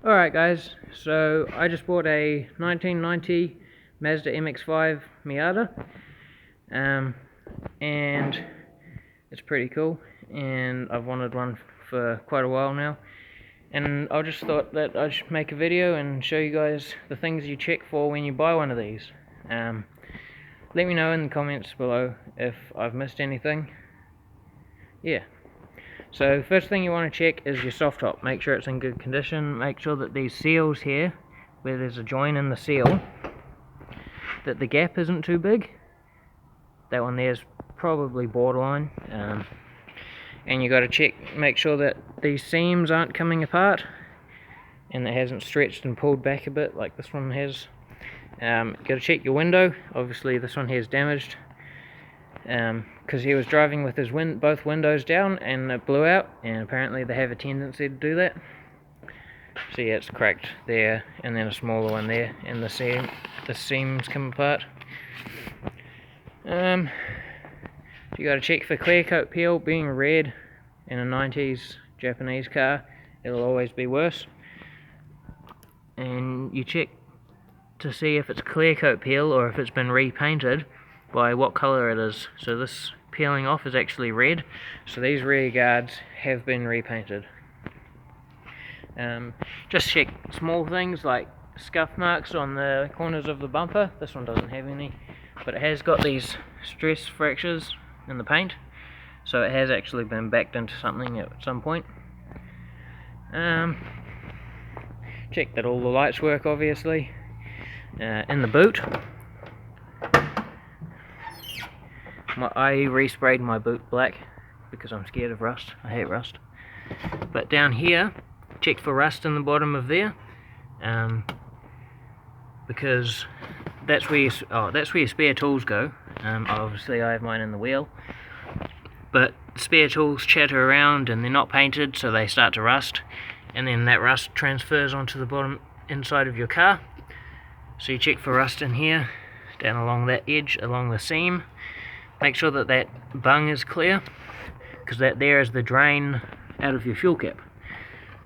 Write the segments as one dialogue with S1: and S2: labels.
S1: Alright guys, so I just bought a 1990 Mazda MX-5 Miata, and it's pretty cool, and I've wanted one for quite a while now, and I just thought that I should make a video and show you guys the things you check for when you buy one of these. Let me know in the comments below if I've missed anything. Yeah. So first thing you want to check is your soft top. Make sure it's in good condition. Make sure that these seals here, where there's a join in the seal, that the gap isn't too big. That one there is probably borderline. And you got to check, make sure that these seams aren't coming apart and it hasn't stretched and pulled back a bit like this one has. You got to check your window. Obviously this one here is damaged, because he was driving with his both windows down and it blew out, and apparently they have a tendency to do that. So yeah, it's cracked there, and then a smaller one there, and the seams come apart. You got to check for clear coat peel. Being red in a 90s Japanese car, it'll always be worse. And you check to see if it's clear coat peel or if it's been repainted by what colour it is. So this peeling off is actually red, so these rear guards have been repainted. Just check small things like scuff marks on the corners of the bumper. This one doesn't have any, but it has got these stress fractures in the paint, so it has actually been backed into something at some point. Check that all the lights work, obviously. In the boot, I resprayed my boot black because I'm scared of rust. I hate rust. But down here, check for rust in the bottom of there, because that's where your spare tools go. Obviously I have mine in the wheel, but spare tools chatter around and they're not painted, so they start to rust, and then that rust transfers onto the bottom inside of your car. So you check for rust in here, down along that edge, along the seam. Make sure that that bung is clear, because that there is the drain out of your fuel cap.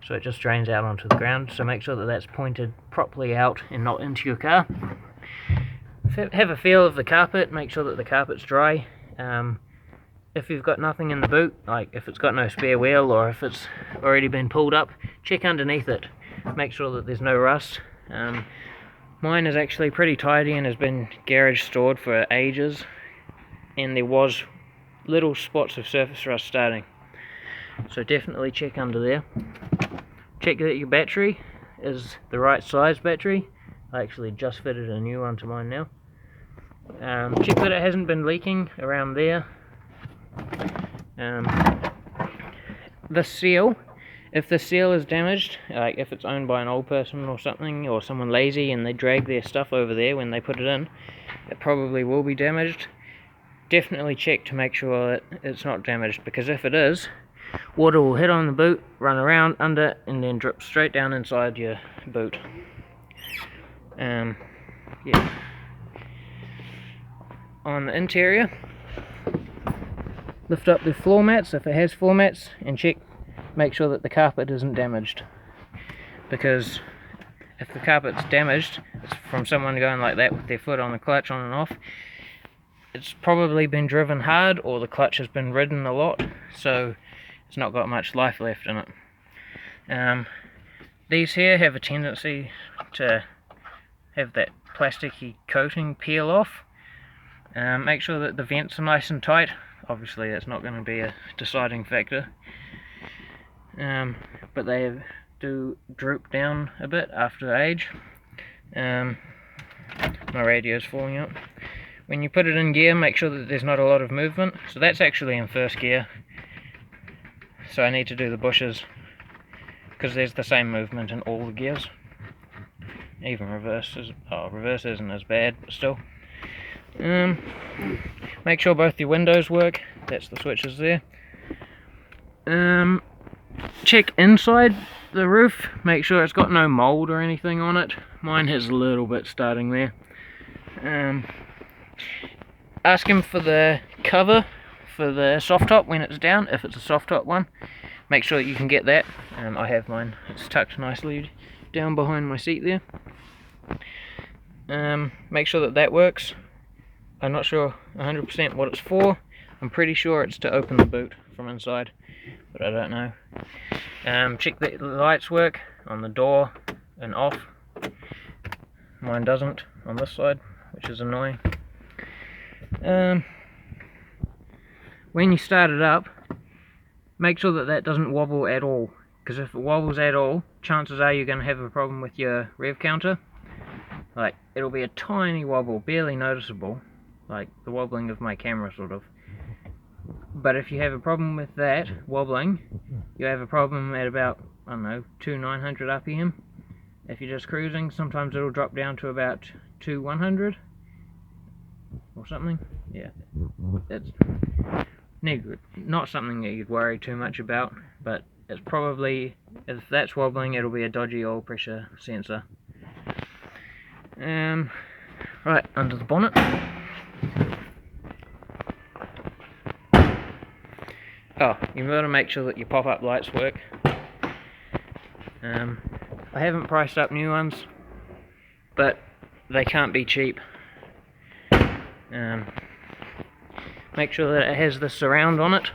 S1: So it just drains out onto the ground, so make sure that that's pointed properly out and not into your car. Have a feel of the carpet, make sure that the carpet's dry. If you've got nothing in the boot, like if it's got no spare wheel or if it's already been pulled up, check underneath it. Make sure that there's no rust. Mine is actually pretty tidy and has been garage stored for ages, and there was little spots of surface rust starting, so definitely check under there. Check that your battery is the right size battery. I actually just fitted a new one to mine now. Check that it hasn't been leaking around there. The seal, if the seal is damaged, like if it's owned by an old person or something, or someone lazy and they drag their stuff over there when they put it in, it probably will be damaged. Definitely check to make sure that it's not damaged, because if it is, water will hit on the boot, run around under, and then drip straight down inside your boot. Yeah. On the interior, lift up the floor mats if it has floor mats, and check, make sure that the carpet isn't damaged, because if the carpet's damaged, it's from someone going like that with their foot on the clutch on and off, it's probably been driven hard, or the clutch has been ridden a lot, so it's not got much life left in it. These here have a tendency to have that plasticky coating peel off. Make sure that the vents are nice and tight. Obviously that's not going to be a deciding factor, but they do droop down a bit after age. My radio's falling out. When you put it in gear, make sure that there's not a lot of movement. So that's actually in first gear, so I need to do the bushes, because there's the same movement in all the gears. Even reverse isn't as bad, but still. Make sure both your windows work. That's the switches there. Check inside the roof. Make sure it's got no mold or anything on it. Mine has a little bit starting there. Ask him for the cover for the soft top when it's down, if it's a soft top one. Make sure that you can get that. I have mine. It's tucked nicely down behind my seat there. Make sure that that works. I'm not sure 100% what it's for. I'm pretty sure it's to open the boot from inside, but I don't know. Check that the lights work on the door and off. Mine doesn't on this side, which is annoying. When you start it up, make sure that that doesn't wobble at all, because if it wobbles at all, chances are you're going to have a problem with your rev counter. Like, it'll be a tiny wobble, barely noticeable, like the wobbling of my camera sort of. But if you have a problem with that wobbling, you have a problem at about, I don't know, 2,900 RPM. If you're just cruising, sometimes it'll drop down to about 2,100 or something. Yeah, it's not something that you'd worry too much about, but it's probably, if that's wobbling, it'll be a dodgy oil pressure sensor. Right, under the bonnet. Oh, you've got to make sure that your pop-up lights work. I haven't priced up new ones, but they can't be cheap. Make sure that it has the surround on it,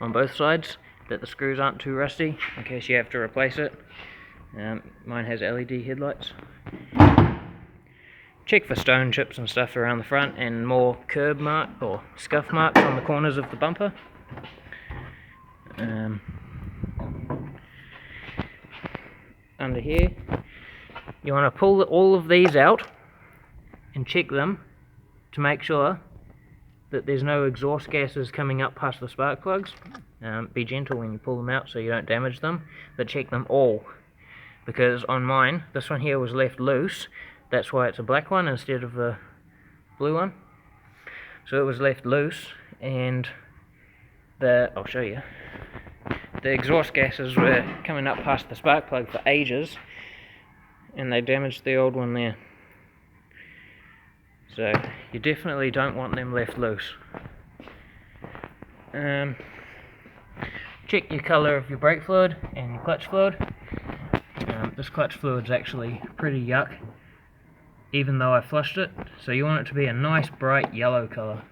S1: on both sides, that the screws aren't too rusty, in case you have to replace it. Mine has LED headlights. Check for stone chips and stuff around the front, and more curb mark or scuff marks on the corners of the bumper. Under here, you want to pull all of these out and check them to make sure that there's no exhaust gases coming up past the spark plugs. Be gentle when you pull them out so you don't damage them, but check them all, because on mine, this one here was left loose. That's why it's a black one instead of the blue one. So it was left loose, and I'll show you. The exhaust gases were coming up past the spark plug for ages, and they damaged the old one there. So you definitely don't want them left loose. Check your colour of your brake fluid and your clutch fluid. This clutch fluid's actually pretty yuck, even though I flushed it. So you want it to be a nice bright yellow colour,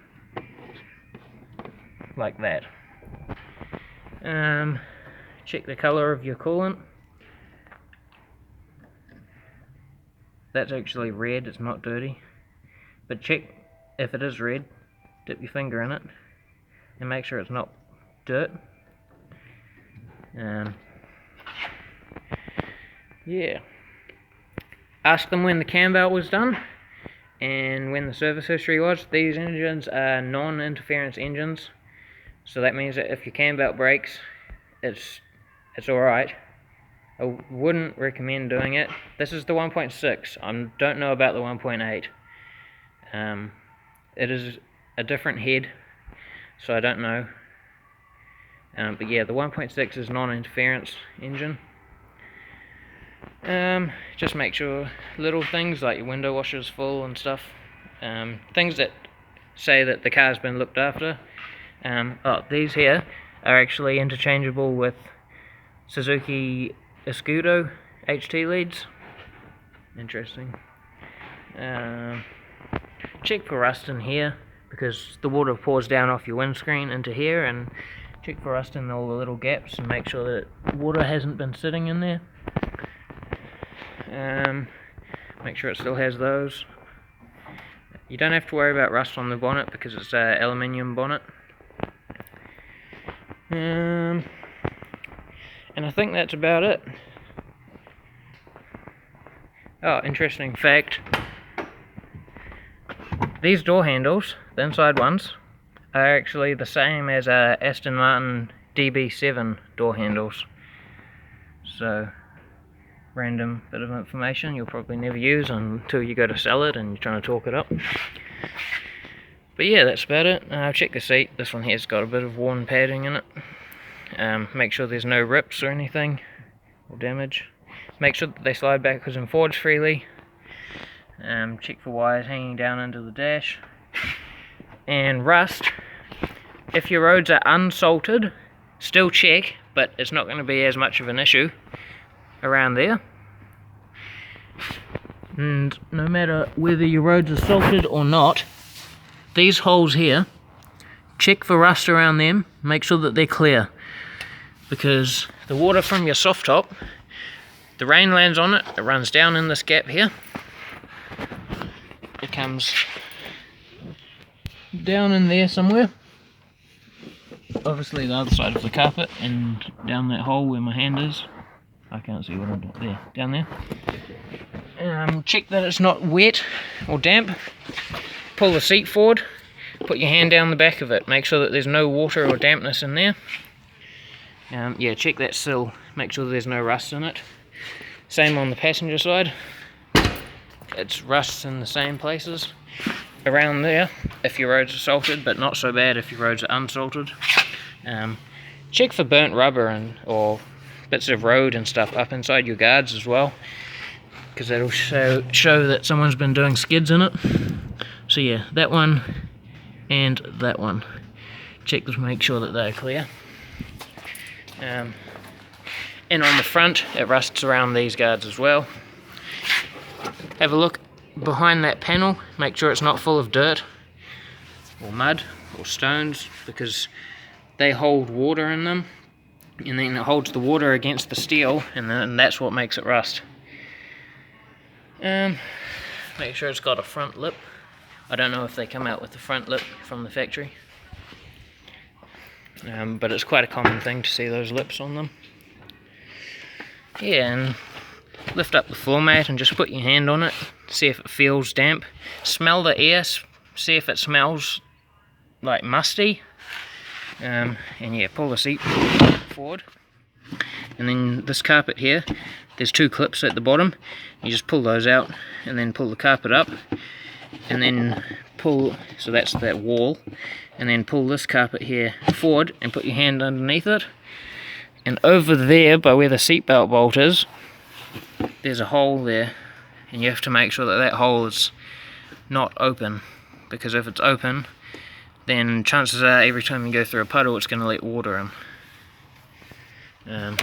S1: like that. Check the colour of your coolant. That's actually red, it's not dirty. But check if it is red, dip your finger in it, and make sure it's not dirt. Yeah. Ask them when the cam belt was done, and when the service history was. These engines are non-interference engines, so that means that if your cam belt breaks, it's alright. I wouldn't recommend doing it. This is the 1.6. I don't know about the 1.8. It is a different head, so I don't know. But yeah, the 1.6 is non-interference engine. Just make sure little things like your window washer's full and stuff. Things that say that the car's been looked after. These here are actually interchangeable with Suzuki Escudo HT leads. Interesting. Check for rust in here, because the water pours down off your windscreen into here, and check for rust in all the little gaps and make sure that water hasn't been sitting in there. Make sure it still has those. You don't have to worry about rust on the bonnet because it's an aluminium bonnet. And I think that's about it. Oh, interesting fact. These door handles, the inside ones, are actually the same as Aston Martin DB7 door handles. So, random bit of information you'll probably never use until you go to sell it and you're trying to talk it up. But yeah, that's about it. Check the seat. This one here's got a bit of worn padding in it. Make sure there's no rips or anything, or damage. Make sure that they slide backwards and forwards freely. Check for wires hanging down into the dash. And rust, if your roads are unsalted, still check, but it's not going to be as much of an issue around there. And no matter whether your roads are salted or not, these holes here, check for rust around them, make sure that they're clear. Because the water from your soft top, the rain lands on it, it runs down in this gap here. It comes down in there somewhere. Obviously the other side of the carpet and down that hole where my hand is. I can't see what I'm doing. There, down there. Check that it's not wet or damp. Pull the seat forward. Put your hand down the back of it. Make sure that there's no water or dampness in there. Yeah, check that sill. Make sure there's no rust in it. Same on the passenger side. It's rust in the same places around there if your roads are salted, but not so bad if your roads are unsalted. Check for burnt rubber or bits of road and stuff up inside your guards as well, because that'll show that someone's been doing skids in it. So yeah, that one and that one. Check to make sure that they're clear. And on the front, it rusts around these guards as well. Have a look behind that panel, make sure it's not full of dirt or mud or stones, because they hold water in them, and then it holds the water against the steel, and then that's what makes it rust. Make sure it's got a front lip. I don't know if they come out with the front lip from the factory, but it's quite a common thing to see those lips on them. Yeah, and lift up the floor mat and just put your hand on it, see if it feels damp. Smell the air, see if it smells like musty. And yeah, pull the seat forward. And then this carpet here, there's two clips at the bottom. You just pull those out and then pull the carpet up. And then pull, so that's that wall. And then pull this carpet here forward and put your hand underneath it. And over there, by where the seatbelt bolt is, there's a hole there, and you have to make sure that that hole is not open, because if it's open, then chances are every time you go through a puddle it's going to let water in.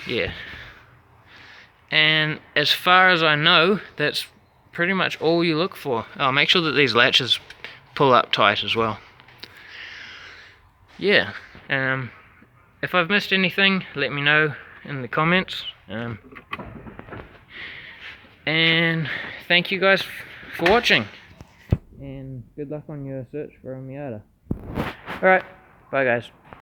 S1: Yeah, and as far as I know, that's pretty much all you look for. Oh, make sure that these latches pull up tight as well. Yeah, if I've missed anything, let me know in the comments. And thank you guys for watching, and good luck on your search for a Miata. Alright, bye guys.